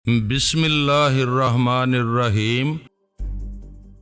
بسم اللہ الرحمن الرحیم۔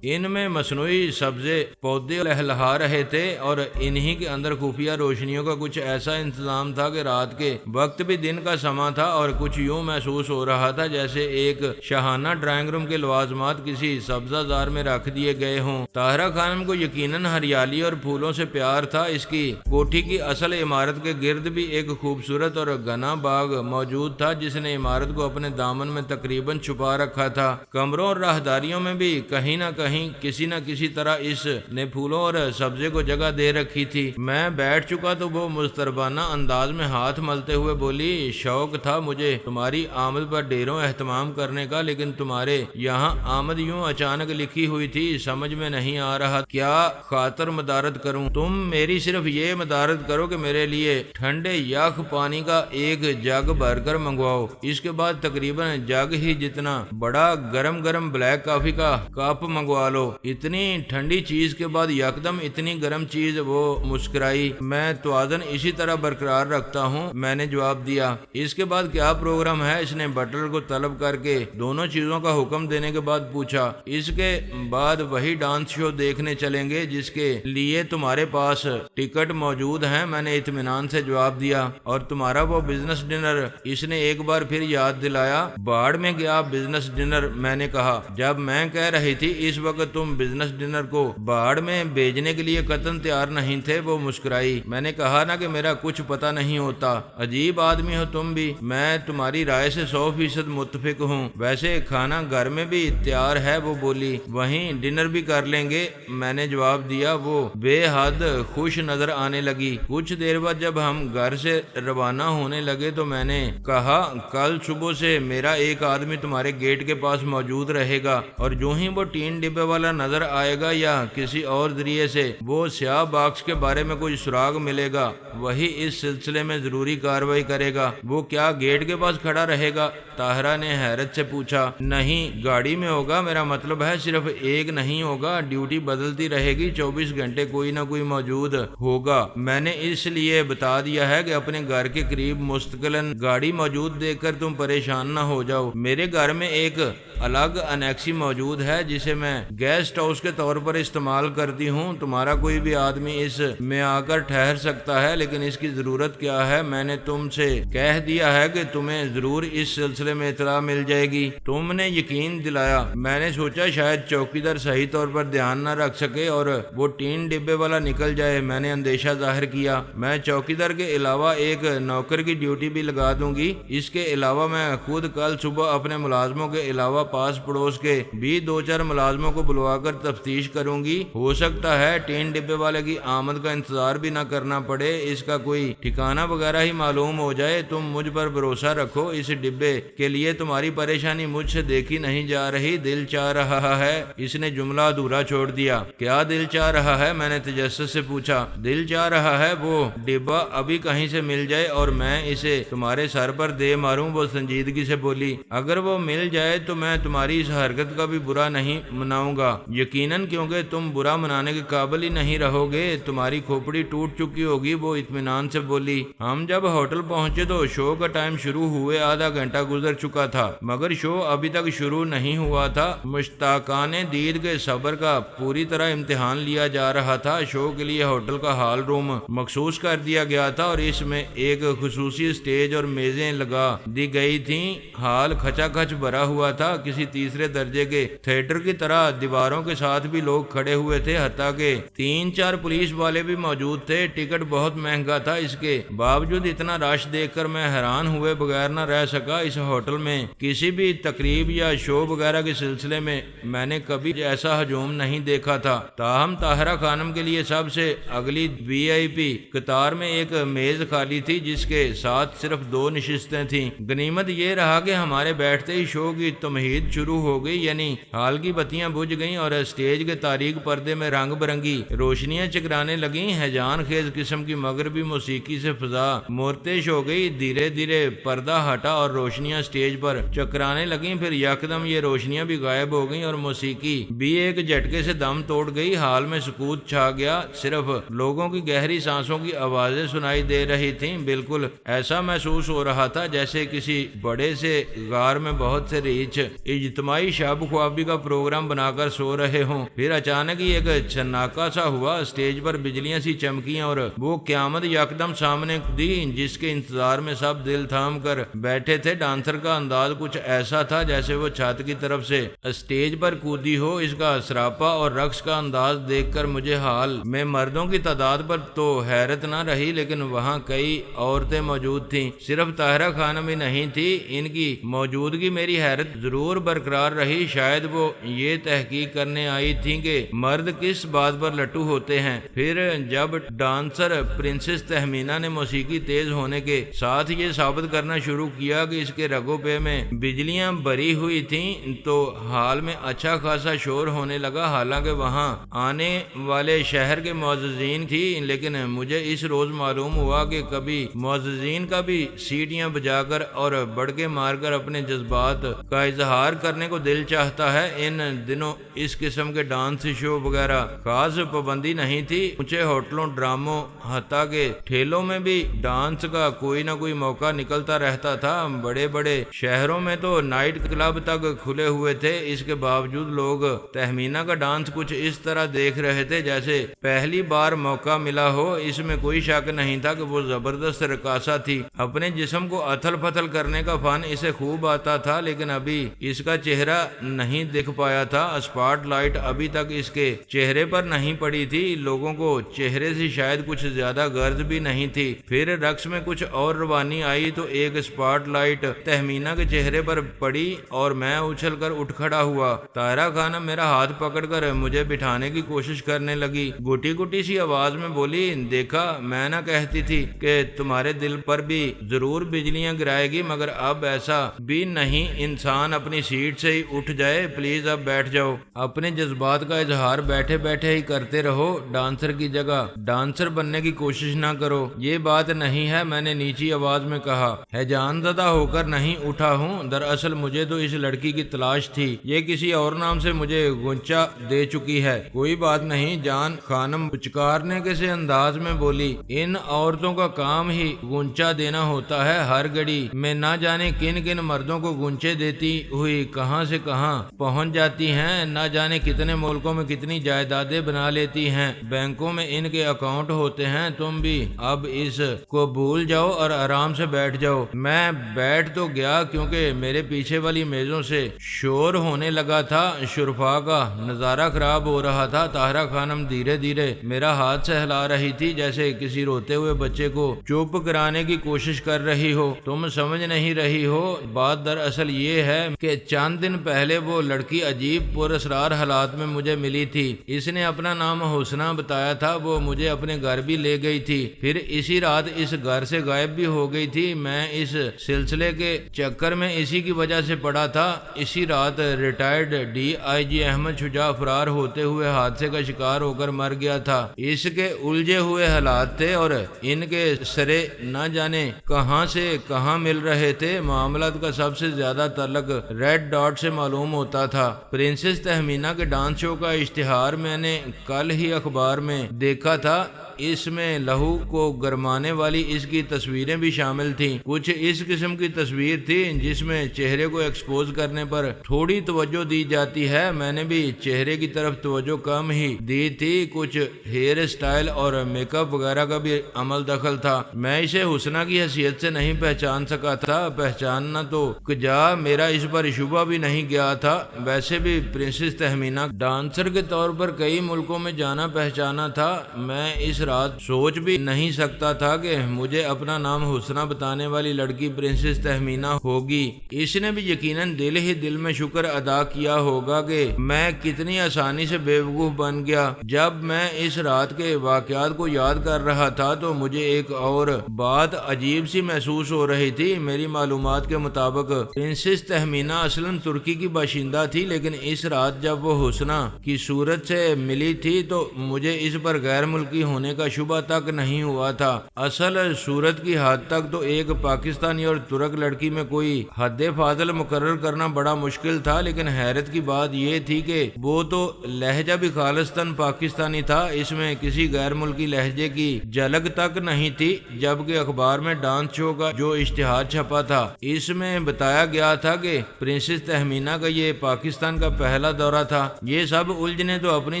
ان میں مصنوعی سبزے پودے لہلہا رہے تھے اور انہی کے اندر خفیہ روشنیوں کا کچھ ایسا انتظام تھا کہ رات کے وقت بھی دن کا سماں تھا اور کچھ یوں محسوس ہو رہا تھا جیسے ایک شاہانہ ڈرائنگ روم کے لوازمات کسی سبزہ زار میں رکھ دیے گئے ہوں۔ طاہرہ خانم کو یقیناً ہریالی اور پھولوں سے پیار تھا۔ اس کی کوٹھی کی اصل عمارت کے گرد بھی ایک خوبصورت اور گھنا باغ موجود تھا جس نے عمارت کو اپنے دامن میں تقریباً چھپا رکھا تھا۔ کمروں اور راہداریوں میں بھی کہیں نہ کہیں کسی نہ کسی طرح اس نے پھولوں اور سبزے کو جگہ دے رکھی تھی۔ میں بیٹھ چکا تو وہ مضطربانہ انداز میں ہاتھ ملتے ہوئے بولی، شوق تھا مجھے تمہاری آمد پر ڈھیروں اہتمام کرنے کا، لیکن تمہارے یہاں آمد یوں اچانک لکھی ہوئی تھی، سمجھ میں نہیں آ رہا کیا خاطر مدارت کروں۔ تم میری صرف یہ مدارت کرو کہ میرے لیے ٹھنڈے یخ پانی کا ایک جگ بھر کر منگواؤ، اس کے بعد تقریباً جگ ہی جتنا بڑا گرم گرم بلیک کافی کا کپ منگوا لو۔ اتنی ٹھنڈی چیز کے بعد یکدم اتنی گرم چیز؟ وہ مسکرائی۔ میں توازن اسی طرح برقرار رکھتا ہوں، میں نے جواب دیا۔ اس کے بعد کیا پروگرام ہے؟ اس نے بٹلر کو طلب کر کے دونوں چیزوں کا حکم دینے کے بعد پوچھا۔ اس کے بعد وہی ڈانس شو دیکھنے چلیں گے جس کے لیے تمہارے پاس ٹکٹ موجود ہیں، میں نے اطمینان سے جواب دیا۔ اور تمہارا وہ بزنس ڈنر؟ اس نے ایک بار پھر یاد دلایا۔ باڑ میں گیا بزنس ڈنر، میں نے کہا۔ جب میں کہہ رہی تھی اس وقت تم بزنس ڈنر کو باڑ میں بھیجنے کے لیے قطعاً تیار نہیں تھے، وہ مسکرائی۔ میں نے کہا نا کہ میرا کچھ پتہ نہیں ہوتا۔ عجیب آدمی ہو تم بھی۔ میں تمہاری رائے سے 100% متفق ہوں۔ ویسے کھانا گھر میں بھی تیار ہے، وہ بولی۔ وہیں ڈنر بھی کر لیں گے، میں نے جواب دیا۔ وہ بے حد خوش نظر آنے لگی۔ کچھ دیر بعد جب ہم گھر سے روانہ ہونے لگے تو میں نے کہا، کل صبح سے میرا ایک آدمی تمہارے گیٹ کے پاس موجود رہے گا، اور جو ہی وہ ٹین ڈبے والا نظر آئے گا یا کسی اور ذریعے سے وہ سیاہ باکس کے بارے میں کوئی سراغ ملے گا، وہی اس سلسلے میں ضروری کارروائی کرے گا۔ وہ کیا گیٹ کے پاس کھڑا رہے گا؟ طاہرہ نے حیرت سے پوچھا۔ نہیں، گاڑی میں ہوگا، میرا مطلب ہے صرف ایک نہیں ہوگا، ڈیوٹی بدلتی رہے گی، 24 گھنٹے کوئی نہ کوئی موجود ہوگا۔ میں نے اس لیے بتا دیا ہے کہ اپنے گھر کے قریب مستقلاً گاڑی موجود دیکھ کر تم پریشان نہ ہو جاؤ۔ میرے گھر میں ایک الگ انیکسی موجود ہے جسے میں گیسٹ ہاؤس کے طور پر استعمال کرتی ہوں۔ تمہارا کوئی بھی آدمی اس میں آ کر ٹھہر سکتا ہے، لیکن اس کی ضرورت کیا ہے؟ میں نے تم سے کہہ دیا ہے کہ تمہیں ضرور اس سلسلے میں اطلاع مل جائے گی۔ تم نے یقین دلایا۔ میں نے سوچا شاید چوکیدار صحیح طور پر دھیان نہ رکھ سکے اور وہ ٹین ڈبے والا نکل جائے۔ میں نے اندیشہ ظاہر کیا۔ میں چوکیدار کے علاوہ ایک نوکر کی ڈیوٹی بھی لگا دوں گی۔ اس کے علاوہ میں خود کل صبح اپنے ملازموں کے علاوہ پاس پڑوس کے بھی 2-4 ملازموں کو بلوا کر تفتیش کروں گی۔ ہو سکتا ہے ٹین ڈبے والے کی آمد کا انتظار بھی نہ کرنا پڑے، اس کا کوئی ٹھکانہ وغیرہ ہی معلوم ہو جائے۔ تم مجھ پر بھروسہ رکھو، اس ڈبے کے لیے تمہاری پریشانی مجھ سے دیکھی نہیں جا رہی۔ دل چاہ رہا ہے۔ اس نے جملہ ادھورا چھوڑ دیا۔ کیا دل چاہ رہا ہے؟ میں نے تجسس سے پوچھا۔ دل چاہ رہا ہے وہ ڈبہ ابھی کہیں سے مل جائے اور میں اسے تمہارے سر پر دے ماروں، وہ سنجیدگی سے بولی۔ اگر وہ مل جائے تو میں تمہاری اس حرکت کا بھی برا نہیں مناؤں گا، یقیناً، کیونکہ تم برا منانے کے قابل ہی نہیں رہو گے، تمہاری کھوپڑی ٹوٹ چکی ہوگی، وہ اطمینان سے بولی۔ ہم جب ہوٹل پہنچے تو شو کا ٹائم شروع ہوئے آدھا گھنٹہ گزر چکا تھا، مگر شو ابھی تک شروع نہیں ہوا تھا۔ مشتاقان دید کے صبر کا پوری طرح امتحان لیا جا رہا تھا۔ شو کے لیے ہوٹل کا ہال روم مخصوص کر دیا گیا تھا اور اس میں ایک خصوصی اسٹیج اور میزیں لگا دی گئی تھیں۔ ہال کھچا کھچ بھرا ہوا تھا، کسی تیسرے درجے کے تھیٹر کی طرح دیواروں کے ساتھ بھی لوگ کھڑے ہوئے تھے، حتیٰ کہ 3-4 پولیس والے بھی موجود تھے۔ ٹکٹ بہت مہنگا تھا، اس کے باوجود اتنا رش دیکھ کر میں حیران ہوئے بغیر نہ رہ سکا۔ اس ہوٹل میں کسی بھی تقریب یا شو وغیرہ کے سلسلے میں نے کبھی ایسا ہجوم نہیں دیکھا تھا۔ تاہم طاہرہ خانم کے لیے سب سے اگلی VIP قطار میں ایک میز خالی تھی جس کے ساتھ صرف 2 نشستیں تھیں۔ غنیمت یہ رہا کہ ہمارے بیٹھتے ہی شو کی تمہید تمہید شروع ہو گئی، یعنی ہال کی بتیاں بجھ گئیں اور اسٹیج کے تاریک پردے میں رنگ برنگی روشنیاں چکرانے لگیں۔ ہیجان خیز قسم کی مغربی موسیقی سے فضا مرتعش ہو گئی۔ دھیرے دھیرے پردہ ہٹا اور روشنیاں اسٹیج پر چکرانے لگیں، پھر یکدم یہ روشنیاں بھی غائب ہو گئیں اور موسیقی بھی ایک جھٹکے سے دم توڑ گئی۔ حال میں سکوت چھا گیا، صرف لوگوں کی گہری سانسوں کی آوازیں سنائی دے رہی تھیں۔ بالکل ایسا محسوس ہو رہا تھا جیسے کسی بڑے سے غار میں بہت سے ریچھ اجتماعی شب خوابی کا پروگرام بنا کر سو رہے ہوں۔ پھر اچانک ہی ایک چھناکا سا ہوا، اسٹیج پر بجلیاں سی چمکیں اور وہ قیامت یکدم سامنے دی جس کے انتظار میں سب دل تھام کر بیٹھے تھے۔ ڈانسر کا انداز کچھ ایسا تھا جیسے وہ چھت کی طرف سے اسٹیج پر کودی ہو۔ اس کا سراپا اور رقص کا انداز دیکھ کر مجھے حال میں مردوں کی تعداد پر تو حیرت نہ رہی، لیکن وہاں کئی عورتیں موجود تھیں، صرف طاہرہ خانم ہی نہیں تھی۔ ان کی موجودگی میری حیرت ضرور برقرار رہی، شاید وہ یہ تحقیق کرنے آئی تھیں کہ مرد کس بات پر لٹو ہوتے ہیں۔ پھر جب ڈانسر پرنسس تہمینہ نے موسیقی تیز ہونے کے ساتھ یہ ثابت کرنا شروع کیا کہ اس کے رگوں پہ میں بجلیاں بری ہوئی تھیں تو حال میں اچھا خاصا شور ہونے لگا۔ حالانکہ وہاں آنے والے شہر کے معززین تھی، لیکن مجھے اس روز معلوم ہوا کہ کبھی معززین کا بھی سیٹیاں بجا کر اور بڑکے مار کر اپنے جذبات کا اظہار کرنے کو دل چاہتا ہے۔ ان دنوں اس قسم کے ڈانس شو وغیرہ خاص پابندی نہیں تھی۔ اونچے ہوٹلوں، ڈراموں، حتیٰ کہ ٹھیلوں میں بھی ڈانس کا کوئی نہ کوئی موقع نکلتا رہتا تھا۔ بڑے بڑے شہروں میں تو نائٹ کلب تک کھلے ہوئے تھے۔ اس کے باوجود لوگ تہمینہ کا ڈانس کچھ اس طرح دیکھ رہے تھے جیسے پہلی بار موقع ملا ہو۔ اس میں کوئی شک نہیں تھا کہ وہ زبردست رقاصہ تھی۔ اپنے جسم کو اتھل پتھل کرنے کا فن اسے خوب آتا تھا، لیکن ابھی اس کا چہرہ نہیں دکھ پایا تھا۔ اسپاٹ لائٹ ابھی تک اس کے چہرے پر نہیں پڑی تھی۔ لوگوں کو چہرے سے شاید کچھ زیادہ غرض بھی نہیں تھی۔ پھر رقص میں کچھ اور روانی آئی تو ایک اسپاٹ لائٹ تہمینہ کے چہرے پر پڑی اور میں اچھل کر اٹھ کھڑا ہوا۔ طاہرہ خانم میرا ہاتھ پکڑ کر مجھے بٹھانے کی کوشش کرنے لگی، گھٹی گھٹی سی آواز میں بولی، دیکھا میں نہ کہتی تھی کہ تمہارے دل پر بھی ضرور بجلیاں گرائے گی، مگر اب ایسا بھی نہیں انسان اپنی سیٹ سے ہی اٹھ جائے۔ پلیز اب بیٹھ جاؤ، اپنے جذبات کا اظہار بیٹھے بیٹھے ہی کرتے رہو، ڈانسر کی جگہ ڈانسر بننے کی کوشش نہ کرو۔ یہ بات نہیں ہے، میں نے نیچی آواز میں کہا۔ ہیجان زدہ ہو کر نہیں اٹھا ہوں، دراصل مجھے تو اس لڑکی کی تلاش تھی، یہ کسی اور نام سے مجھے گونچا دے چکی ہے۔ کوئی بات نہیں جان، خانم پچکارنے کے سے انداز میں بولی، ان عورتوں کا کام ہی گونچا دینا ہوتا ہے، ہر گھڑی میں نہ جانے کن کن مردوں کو گونچے دیتی ہوئی کہاں سے کہاں پہنچ جاتی ہیں، نہ جانے کتنے ملکوں میں کتنی جائیدادیں بنا لیتی ہیں، بینکوں میں ان کے اکاؤنٹ ہوتے ہیں۔ تم بھی اب اس کو بھول جاؤ اور آرام سے بیٹھ جاؤ۔ میں بیٹھ تو گیا کیونکہ میرے پیچھے والی میزوں سے شور ہونے لگا تھا، شرفا کا نظارہ خراب ہو رہا تھا۔ طاہرہ خانم دھیرے دھیرے میرا ہاتھ سے ہلا رہی تھی جیسے کسی روتے ہوئے بچے کو چپ کرانے کی کوشش کر رہی ہو۔ تم سمجھ نہیں رہی ہو، بات دراصل یہ ہے کہ چند دن پہلے وہ لڑکی عجیب پراسرار حالات میں مجھے ملی تھی۔ اس نے اپنا نام حسنہ بتایا تھا، وہ مجھے اپنے گھر بھی لے گئی تھی، پھر اسی رات اس گھر سے غائب بھی ہو گئی تھی۔ میں اس سلسلے کے چکر میں اسی کی وجہ سے پڑا تھا۔ اسی رات ریٹائرڈ DIG احمد شجاع فرار ہوتے ہوئے حادثے کا شکار ہو کر مر گیا تھا۔ اس کے الجھے ہوئے حالات تھے اور ان کے سرے نہ جانے کہاں سے کہاں مل رہے تھے۔ معاملات کا سب سے زیادہ تعلق ریڈ ڈاٹ سے معلوم ہوتا تھا۔ پرنسس تہمینہ کے ڈانس شو کا اشتہار میں نے کل ہی اخبار میں دیکھا تھا، اس میں لہو کو گرمانے والی اس کی تصویریں بھی شامل تھیں۔ کچھ اس قسم کی تصویر تھی جس میں چہرے کو ایکسپوز کرنے پر تھوڑی توجہ دی جاتی ہے۔ میں نے بھی چہرے کی طرف توجہ کم ہی دی تھی، کچھ ہیئر سٹائل اور میک اپ وغیرہ کا بھی عمل دخل تھا۔ میں اسے حسنہ کی حیثیت سے نہیں پہچان سکا تھا، پہچاننا تو کجا میرا اس پر شبہ بھی نہیں گیا تھا۔ ویسے بھی پرنسس تہمینہ ڈانسر کے طور پر کئی ملکوں میں جانا پہچانا تھا۔ میں اس رات سوچ بھی نہیں سکتا تھا کہ مجھے اپنا نام حسنہ بتانے والی لڑکی پرنسس تہمینہ ہوگی۔ اس نے بھی یقیناً دل ہی دل میں شکر ادا کیا ہوگا کہ میں کتنی آسانی سے بیوقوف بن گیا۔ جب میں اس رات کے واقعات کو یاد کر رہا تھا تو مجھے ایک اور بات عجیب سی محسوس ہو رہی تھی۔ میری معلومات کے مطابق پرنسس تہمینہ اصلاً ترکی کی باشندہ تھی، لیکن اس رات جب وہ حسنہ کی صورت سے ملی تھی تو مجھے اس پر غیر ملکی ہونے کا شبہ تک نہیں ہوا تھا۔ اصل صورت کی حد تک تو ایک پاکستانی اور ترک لڑکی میں کوئی حد فاضل مقرر کرنا بڑا مشکل تھا، لیکن حیرت کی بات یہ تھی کہ وہ تو لہجہ بھی خالصتاً پاکستانی تھا، اس میں کسی غیر ملکی لہجے کی جھلک تک نہیں تھی۔ جبکہ اخبار میں ڈانس شو کا جو اشتہار چھپا تھا اس میں بتایا گیا تھا کہ پرنسس تہمینہ کا یہ پاکستان کا پہلا دورہ تھا۔ یہ سب الجھنیں تو اپنی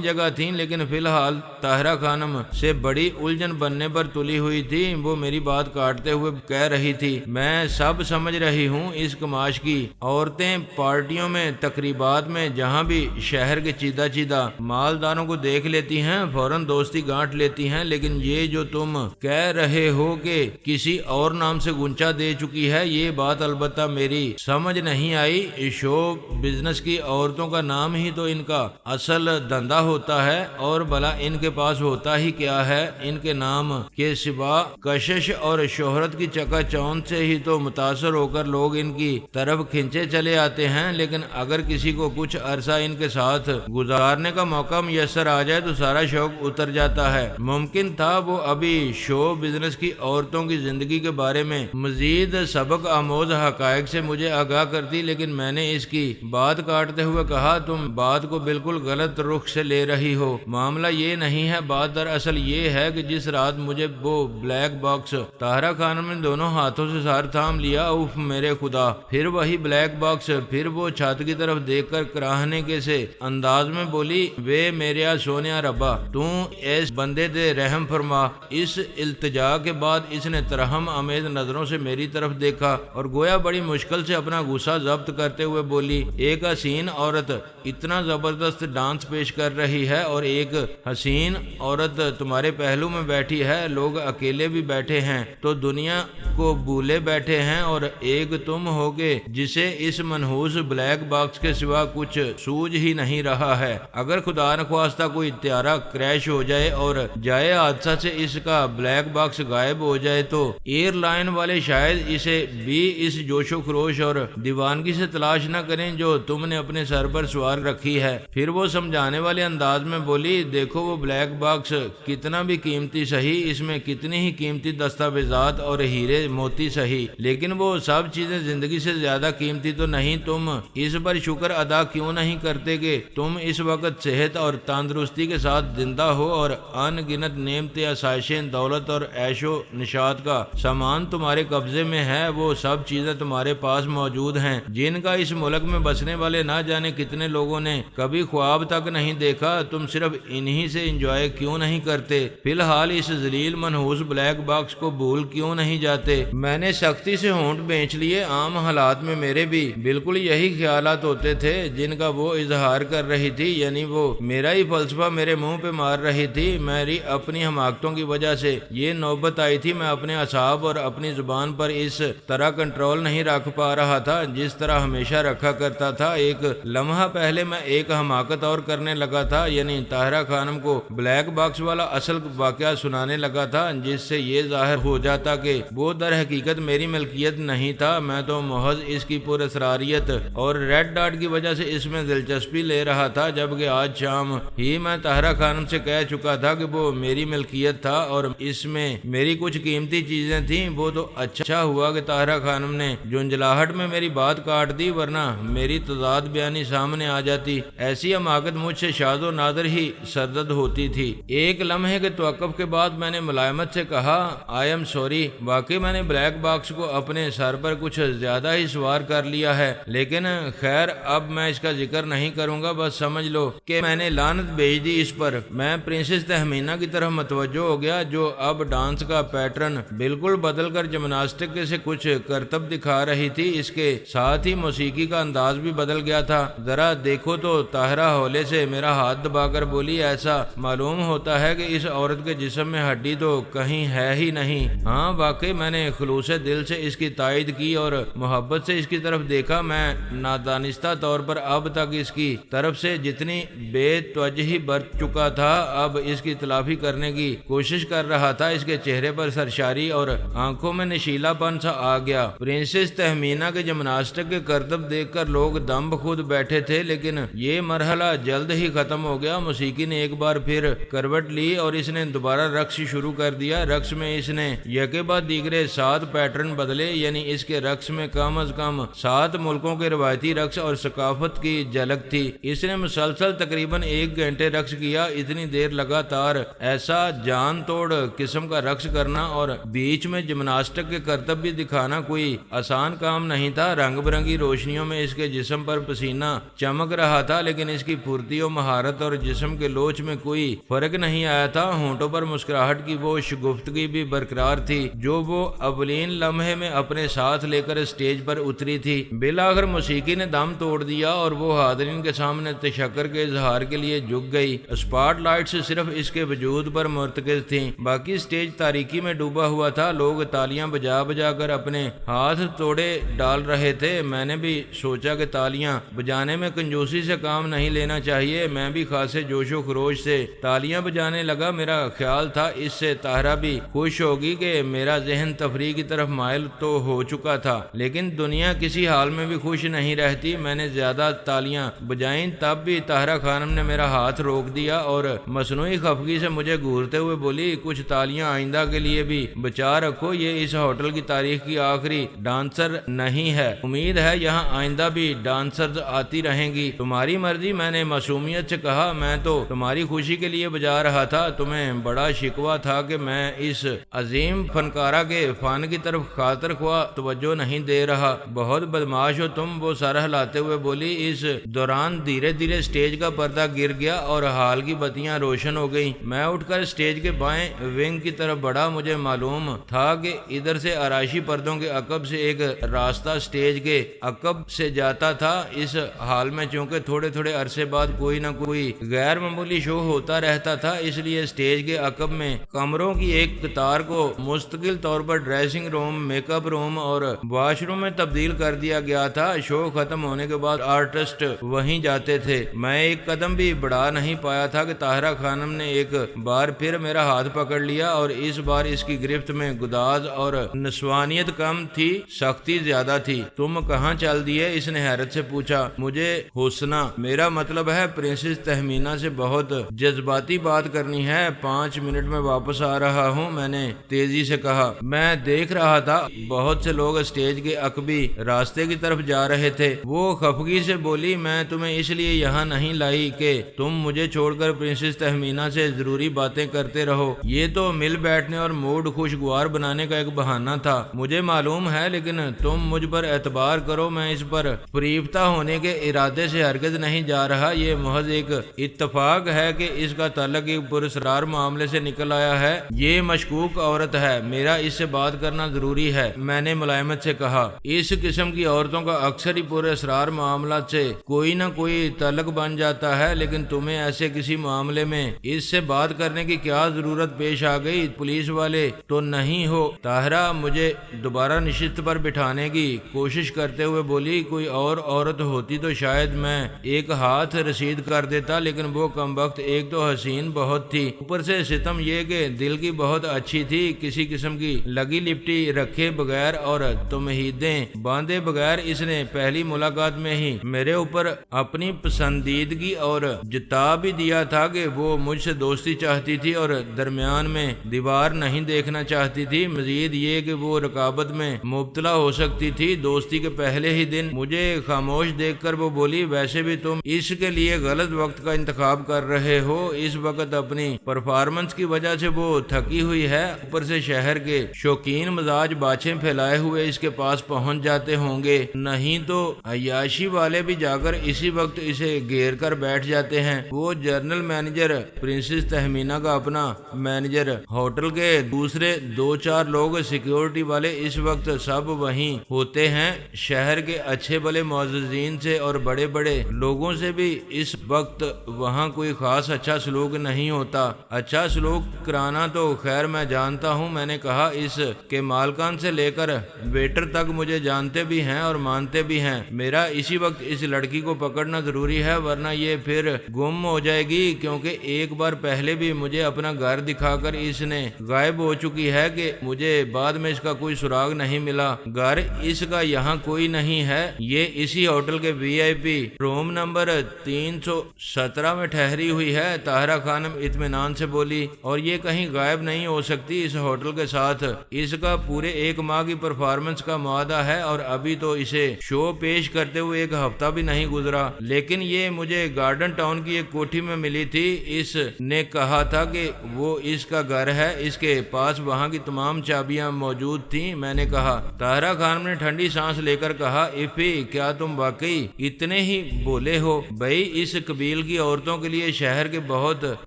جگہ تھیں، لیکن فی الحال طاہرہ خانم سے بڑی الجھن بننے پر تلی ہوئی تھی۔ وہ میری بات کاٹتے ہوئے کہہ رہی تھی، میں سب سمجھ رہی ہوں، اس کماش کی عورتیں پارٹیوں میں تقریبات میں جہاں بھی شہر کے چیدہ مالداروں کو دیکھ لیتی ہیں فوراً دوستی گانٹ لیتی ہیں، لیکن یہ جو تم کہہ رہے ہو کہ کسی اور نام سے گنچا دے چکی ہے، یہ بات البتہ میری سمجھ نہیں آئی۔ شو بزنس کی عورتوں کا نام ہی تو ان کا اصل دھندا ہوتا ہے، اور بھلا ان کے پاس ہوتا ہی کیا ہے؟ ان کے نام کے سوا کشش اور شہرت کی چکا چوند سے ہی تو متاثر ہو کر لوگ ان کی طرف کھنچے چلے آتے ہیں، لیکن اگر کسی کو کچھ عرصہ ان کے ساتھ گزارنے کا موقع میسر آ جائے تو سارا شوق اتر جاتا ہے۔ ممکن تھا وہ ابھی شو بزنس کی عورتوں کی زندگی کے بارے میں مزید سبق آموز حقائق سے مجھے آگاہ کرتی، لیکن میں نے اس کی بات کاٹتے ہوئے کہا، تم بات کو بالکل غلط رخ سے لے رہی ہو۔ معاملہ یہ نہیں ہے، بات دراصل یہ ہے کہ جس رات مجھے وہ بلیک باکس طاہرہ خانم نے دونوں ہاتھوں سے سار تھام لیا، اوف میرے خدا، پھر وہی بلیک باکس، پھر وہ چھت کی طرف دیکھ کر کراہنے کے سے انداز میں بولی، وے میریا سونیا ربا، تو اس بندے دے رحم فرما۔ اس التجا کے بعد اس نے ترحم آمیز نظروں سے میری طرف دیکھا اور گویا بڑی مشکل سے اپنا غصہ ضبط کرتے ہوئے بولی، ایک حسین عورت اتنا زبردست ڈانس پیش کر رہی ہے اور ایک حسین عورت تمہارے پہلو میں بیٹھی ہے، لوگ اکیلے بھی بیٹھے ہیں تو دنیا کو بھولے بیٹھے ہیں، اور ایک تم ہوگے جسے اس منحوس بلیک باکس کے سوا کچھ سوجھ ہی نہیں رہا ہے۔ اگر خدا نخواستہ کوئی طیارہ کریش ہو جائے اور جائے حادثہ سے اس کا بلیک باکس غائب ہو جائے تو ایئر لائن والے شاید اسے بھی اس جوش و خروش اور دیوانگی سے تلاش نہ کریں جو تم نے اپنے سر پر سوار رکھی ہے۔ پھر وہ سمجھانے والے انداز میں بولی، دیکھو وہ بلیک باکس کتنا بھی قیمتی صحیح، اس میں کتنی ہی قیمتی دستاویزات اور ہیرے موتی صحیح، لیکن وہ سب چیزیں زندگی سے زیادہ قیمتی تو نہیں۔ تم اس پر شکر ادا کیوں نہیں کرتے کہ تم اس وقت صحت اور تندرستی کے ساتھ زندہ ہو اور ان گنت نعمتیں، آسائشیں، دولت اور عیش و نشاط کا سامان تمہارے قبضے میں ہے، وہ سب چیزیں تمہارے پاس موجود ہیں جن کا اس ملک میں بسنے والے نہ جانے کتنے لوگوں نے کبھی خواب تک نہیں دیکھا۔ تم صرف انہی سے انجوائے کیوں نہیں کرتے؟ فی الحال اس ذلیل منحوس بلیک باکس کو بھول کیوں نہیں جاتے؟ میں نے سختی سے ہونٹ بینچ لیے۔ عام حالات میں میرے بھی بالکل یہی خیالات ہوتے تھے جن کا وہ اظہار کر رہی تھی، یعنی وہ میرا ہی فلسفہ میرے منہ پہ مار رہی تھی۔ میری اپنی حماقتوں کی وجہ سے یہ نوبت آئی تھی، میں اپنے اعصاب اور اپنی زبان پر اس طرح کنٹرول نہیں رکھ پا رہا تھا جس طرح ہمیشہ رکھا کرتا تھا۔ ایک لمحہ پہلے میں ایک حماقت اور کرنے لگا تھا، یعنی طاہرہ خانم کو بلیک باکس والا اصل واقعہ سنانے لگا تھا، جس سے یہ ظاہر ہو جاتا کہ وہ در حقیقت میری ملکیت نہیں تھا، میں تو محض اس کی پر اسراریت اور ریڈ ڈاٹ کی وجہ سے اس میں دلچسپی لے رہا تھا، جبکہ آج شام ہی میں طاہرہ خانم سے کہہ چکا تھا کہ وہ میری ملکیت تھا اور اس میں میری کچھ قیمتی چیزیں تھیں۔ وہ تو اچھا ہوا کہ طاہرہ خانم نے جھنجھلاہٹ میں میری بات کاٹ دی، ورنہ میری تضاد بیانی سامنے آ جاتی۔ ایسی حماقت مجھ سے شاذ و نادر ہی سرزد ہوتی تھی۔ ایک لمحے کے توقف کے بعد میں نے ملائمت سے کہا، آئی ایم سوری، واقعی میں نے بلیک باکس کو اپنے سر پر کچھ زیادہ ہی سوار کر لیا ہے، لیکن خیر اب میں اس کا ذکر نہیں کروں گا، بس سمجھ لو کہ میں نے لعنت بھیج دی اس پر۔ میں پرنسس تہمینہ کی طرف متوجہ ہو گیا جو اب ڈانس کا پیٹرن بالکل بدل کر جمناسٹک سے کچھ کرتب دکھا رہی تھی، اس کے ساتھ ہی موسیقی کا انداز بھی بدل گیا تھا۔ ذرا دیکھو تو طاہرہ ہولے سے میرا ہاتھ دبا کر بولی، ایسا معلوم ہوتا ہے کہ اس عورت کے جسم میں ہڈی تو کہیں ہے ہی نہیں۔ ہاں واقعی میں نے خلوص دل سے اس کی تائید کی اور محبت سے اس کی طرف دیکھا۔ میں نادانستہ طور پر اب تک اس کی طرف سے جتنی بے توجہی برت چکا تھا اب اس کی تلافی کرنے کی کوشش کر رہا تھا۔ اس کے چہرے پر سرشاری اور آنکھوں میں نشیلا پن سا آ گیا۔ پرنسس تہمینہ کے جمناسٹک کے کرتب دیکھ کر لوگ دم بخود بیٹھے تھے، لیکن یہ مرحلہ جلد ہی ختم ہو گیا۔ موسیقی نے ایک بار پھر کروٹ لی اور اس نے دوبارہ رقص شروع کر دیا۔ رقص میں اس نے یکے بعد دیگرے 7 پیٹرن بدلے، یعنی اس کے رقص میں کم از کم 7 ملکوں کے روایتی رقص اور ثقافت کی جھلک تھی۔ اس نے مسلسل تقریباً 1 گھنٹے رقص کیا۔ اتنی دیر لگاتار ایسا جان توڑ قسم کا رقص کرنا اور بیچ میں جمناسٹک کے کرتب بھی دکھانا کوئی آسان کام نہیں تھا۔ رنگ برنگی روشنیوں میں اس کے جسم پر پسینہ چمک رہا تھا، لیکن اس کی پھرتی و مہارت اور جسم کے لوچ میں کوئی فرق نہیں آیا تھا۔ ہونٹوں پر مسکراہٹ کی وہ شگفتگی بھی برقرار تھی جو وہ اولین لمحے میں اپنے ساتھ لے کر اسٹیج پر اتری تھی۔ بالآخر موسیقی نے دم توڑ دیا اور وہ حاضرین کے سامنے تشکر کے اظہار کے لیے جھک گئی۔ اسپاٹ لائٹس صرف اس کے وجود پر مرتکز تھیں، باقی اسٹیج تاریکی میں ڈوبا ہوا تھا۔ لوگ تالیاں بجا بجا کر اپنے ہاتھ توڑے ڈال رہے تھے۔ میں نے بھی سوچا کہ تالیاں بجانے میں کنجوسی سے کام نہیں لینا چاہیے۔ میں بھی خاصے جوش و خروش سے تالیاں بجانے لگا۔ میرا خیال تھا اس سے طاہرہ بھی خوش ہوگی کہ میرا ذہن تفریح کی طرف مائل تو ہو چکا تھا، لیکن دنیا کسی حال میں بھی خوش نہیں رہتی۔ میں نے زیادہ تالیاں بجائیں، تب بھی طاہرہ خانم نے میرا ہاتھ روک دیا اور مصنوعی خفگی سے مجھے گھورتے ہوئے بولی، کچھ تالیاں آئندہ کے لیے بھی بچا رکھو۔ یہ اس ہوٹل کی تاریخ کی آخری ڈانسر نہیں ہے، امید ہے یہاں آئندہ بھی ڈانسرز آتی رہیں گی۔ تمہاری مرضی، میں نے معصومیت سے کہا۔ میں تو تمہاری خوشی کے لیے بجا رہا تھا۔ تمہیں بڑا شکوہ تھا کہ میں اس عظیم فنکارہ کے فن کی طرف خاطر خواہ توجہ نہیں دے رہا۔ بہت بدمعاش ہو تم، وہ سر ہلاتے ہوئے بولی۔ اس دوران دھیرے دھیرے اسٹیج کا پردہ گر گیا اور ہال کی بتیاں روشن ہو گئیں۔ میں اٹھ کر اسٹیج کے بائیں ونگ کی طرف بڑھا۔ مجھے معلوم تھا کہ ادھر سے آرائشی پردوں کے عقب سے ایک راستہ اسٹیج کے عقب سے جاتا تھا۔ اس حال میں چونکہ تھوڑے تھوڑے عرصے بعد کوئی نہ کوئی غیر معمولی شو ہوتا رہتا تھا، اس لیے اسٹیج کے عقب میں کمروں کی ایک قطار کو مستقل طور پر ڈریسنگ روم، میک اپ روم اور واش روم میں تبدیل کر دیا گیا تھا۔ شو ختم ہونے کے بعد آرٹسٹ وہیں جاتے تھے۔ میں ایک قدم بھی بڑھا نہیں پایا تھا کہ طاہرہ خانم نے ایک بار پھر میرا ہاتھ پکڑ لیا اور اس بار اس کی گرفت میں گداز اور نسوانیت کم تھی، سختی زیادہ تھی۔ تم کہاں چل دیے؟ اس نے حیرت سے پوچھا۔ مجھے حسنہ، میرا مطلب ہے پرنسس تہمینہ سے بہت جذباتی بات کرنی ہے۔ 5 منٹ میں واپس آ رہا ہوں، میں نے تیزی سے کہا۔ میں دیکھ رہا تھا بہت سے لوگ اسٹیج کے عقبی راستے کی طرف جا رہے تھے۔ وہ خفگی سے بولی، میں تمہیں اس لیے یہاں نہیں لائی کہ تم مجھے چھوڑ کر پرنسس تہمینہ سے ضروری باتیں کرتے رہو۔ یہ تو مل بیٹھنے اور موڈ خوشگوار بنانے کا ایک بہانہ تھا، مجھے معلوم ہے، لیکن تم مجھ پر اعتبار کرو، میں اس پر فریفتہ ہونے کے ارادے سے ہرگز نہیں جا رہا۔ یہ محض ایک اتفاق ہے کہ اس کا تعلق ایک پراسرار معاملے سے نکل آیا ہے۔ یہ مشکوک عورت ہے، میرا اس سے بات کرنا ضروری ہے، میں نے ملائمت سے کہا۔ اس قسم کی عورتوں کا اکثر ہی پراسرار معاملات سے کوئی نہ کوئی تعلق بن جاتا ہے، لیکن تمہیں ایسے کسی معاملے میں اس سے بات کرنے کی کیا ضرورت پیش آ گئی؟ پولیس والے تو نہیں ہو؟ طاہرہ مجھے دوبارہ نشست پر بٹھانے کی کوشش کرتے ہوئے بولی، کوئی اور عورت ہوتی تو شاید میں ایک ہاتھ رسید کر دیتا، لیکن وہ کمبخت ایک تو حسین بہت تھی، اوپر سے ستم یہ کہ دل کی بہت اچھی تھی۔ کسی قسم کی لگی لپٹی رکھے بغیر اور تمہیدیں باندھے بغیر اس نے پہلی ملاقات میں ہی میرے اوپر اپنی پسندیدگی اور جتا بھی دیا تھا کہ وہ مجھ سے دوستی چاہتی تھی اور درمیان میں دیوار نہیں دیکھنا چاہتی تھی۔ مزید یہ کہ وہ رقابت میں مبتلا ہو سکتی تھی۔ دوستی کے پہلے ہی دن مجھے خاموش دیکھ کر وہ بولی، ویسے بھی تم اس کے لیے غلط وقت کا انتخاب کر رہے ہو۔ اس وقت اپنی پرفارمنس کی وجہ سے وہ تھکی ہوئی ہے، اوپر سے شہر کے شوقین مزاج باچھیں پھیلائے ہوئے اس کے پاس پہنچ جاتے ہوں گے، نہیں تو عیاشی والے بھی جا کر اسی وقت اسے گھیر کر بیٹھ جاتے ہیں۔ وہ جنرل مینیجر، پرنسس تہمینہ کا اپنا مینیجر، ہوٹل کے دوسرے 2-4 لوگ، سیکیورٹی والے اس وقت سب وہیں ہوتے ہیں۔ شہر کے اچھے بھلے معززین سے اور بڑے بڑے لوگوں سے بھی اس وقت وہاں کوئی خاص اچھا سلوک نہیں ہوتا۔ اچھا سلوک کرانا تو خیر میں جانتا ہوں، میں نے کہا اس کے مالکان سے لے کر ویٹر تک مجھے جانتے بھی ہیں اور مانتے بھی ہیں، میرا اسی وقت اس لڑکی کو پکڑنا ضروری ہے ورنہ یہ پھر گم ہو جائے گی، کیونکہ ایک بار پہلے بھی مجھے اپنا گھر دکھا کر اس نے غائب ہو چکی ہے کہ مجھے بعد میں اس کا کوئی سراغ نہیں ملا۔ گھر اس کا یہاں کوئی نہیں ہے، یہ اسی ہوٹل کے VIP روم نمبر 317 میں ٹھہری ہوئی ہے۔ طاہرہ خانم اطمینان سے بولی، اور یہ کہیں غائب نہیں ہو سکتی اس ہوٹل کے ساتھ، اس کا پورے 1 ماہ کی پرفارمنس کا معاہدہ ہے اور ابھی تو اسے شو پیش کرتے ہوئے 1 ہفتہ بھی نہیں گزرا، لیکن یہ مجھے گارڈن ٹاؤن کی ایک کوٹھی میں ملی تھی، اس نے کہا تھا کہ وہ اس کا گھر ہے، اس کے پاس وہاں کی تمام چابیاں موجود تھیں۔ میں نے کہا، طاہرہ خانم نے ٹھنڈی سانس لے کر کہا، افی کیا تم واقعی اتنے ہی بولے ہو؟ بھائی اس قبیل کی عورتوں کے لیے شہر کے بہت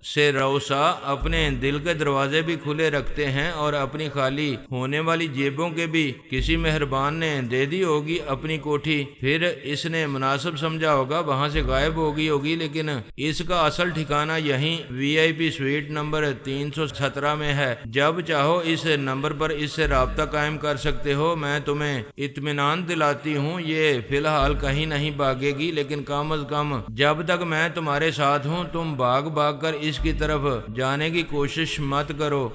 سے رؤسا اپنے دل کے دروازے بھی کھلے رکھتے ہیں اور اپنی خالی ہونے والی جیبوں کے بھی کسی مہربان نے دے دی ہوگی اپنی کوٹھی، پھر اس نے مناسب سمجھا ہوگا وہاں سے غائب ہوگی، لیکن اس کا اصل ٹھکانہ یہیں VIP سویٹ نمبر 317 میں ہے۔ جب چاہو اس نمبر پر اس سے رابطہ قائم کر سکتے ہو۔ میں تمہیں اطمینان دلاتی ہوں یہ فی الحال کہیں نہیں بھاگے گی، لیکن کم از کم جب تک میں تمہارے ساتھ ہوں تم بھاگ کر اس کی طرف جانے کی کوشش مت کرو۔